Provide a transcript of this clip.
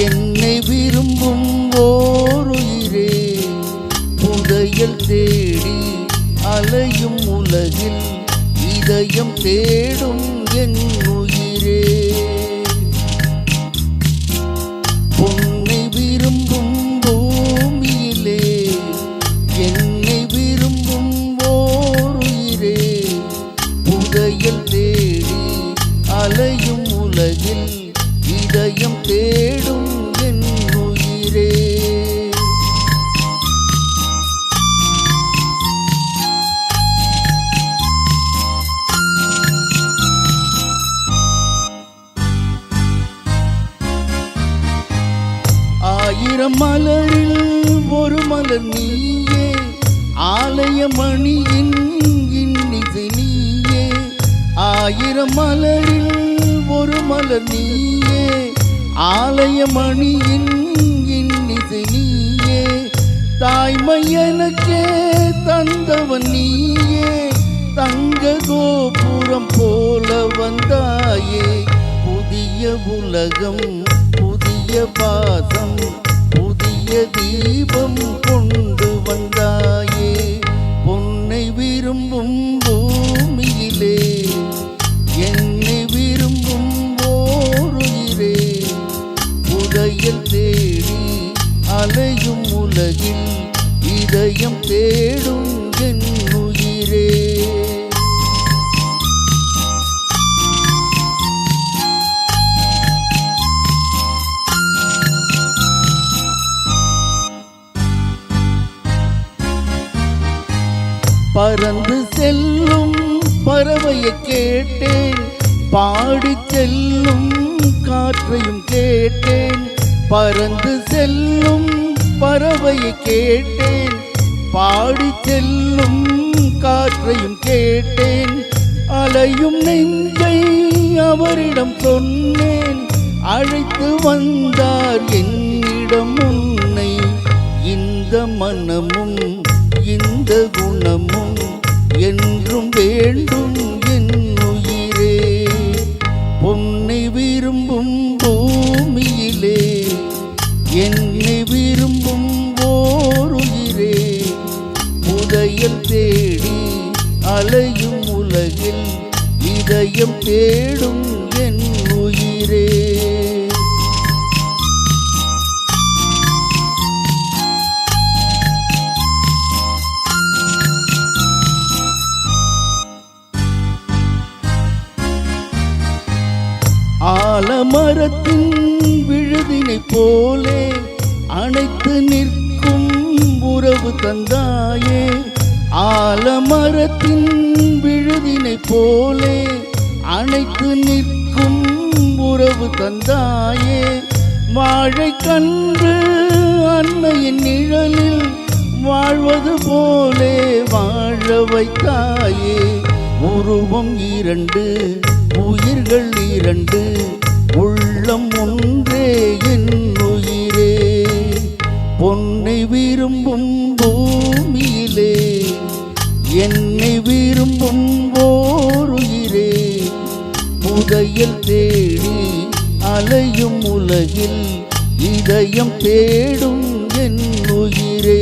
என்னை விரும்பும் ஓருயிரே, புதையல் தேடி அலையும் உலகில் இதயம் தேடும் என் உயிரே. பொன்னை விரும்பும் பூமியிலே என்னை விரும்பும் ஓருயிரே, புதையல் தேடி அலையும் உலகில் இதயம் தேடும் என் உயிரே. ஆயிரம் மலரில் ஒரு மலர் நீயே, ஆலயமணியின் இன்னிசை நீயே. ஆயிரம் மலரில் ஒரு மலர் நீயே, ஆலயமணியின் இன்னிசை நீயே. தாய்மை எனக்கே தந்தவன் நீயே, தங்க கோபுரம் போல வந்தாயே. புதிய உலகம் புதிய பாசம் புதிய தீபம் கொண்டு வந்தாயே. பொன்னை விரும்பும் பூமியிலே என்னை விரும்பும் ஓருயிரே, புதையல் தேடி அலையும் உலகில் இதயம் தேடும் என் உயிரே. பறந்து செல்லும் பறவையை கேட்டேன், பாடி செல்லும் காற்றையும் கேட்டேன். பறந்து செல்லும் பறவையை கேட்டேன், பாடி செல்லும் காற்றையும் கேட்டேன். அலையும் நெஞ்சை அவரிடம் சொன்னேன், அழைத்து வந்தார் என்னிடம் உன்னை. இந்த மனமும் இந்த குணமும் என்றும் வேண்டும் என் உயிரே. பொன்னை விரும்பும் பூமியிலே என்னை விரும்பும் ஓருயிரே, புதையல் தேடி அலையும் உலகில் இதயம் தேடும் என் உயிரே. ஆலமரத்தின் விழுதினை போலே அணைத்து நிற்கும் உறவு தந்தாயே. ஆலமரத்தின் விழுதினை போலே அணைத்து நிற்கும் உறவு தந்தாயே. வாழை கன்று அன்னையின் நிழலில் வாழ்வது போலே வாழ வைத்தாயே. உருவம் இரண்டு உயிர்கள் இரண்டு, உள்ளம் ஒன்றே என் உயிரே. பொன்னை விரும்பும் பூமியிலே என்னை விரும்பும் ஓருயிரே, புதையல் தேடி அலையும் உலகில் இதயம் தேடும் என் உயிரே.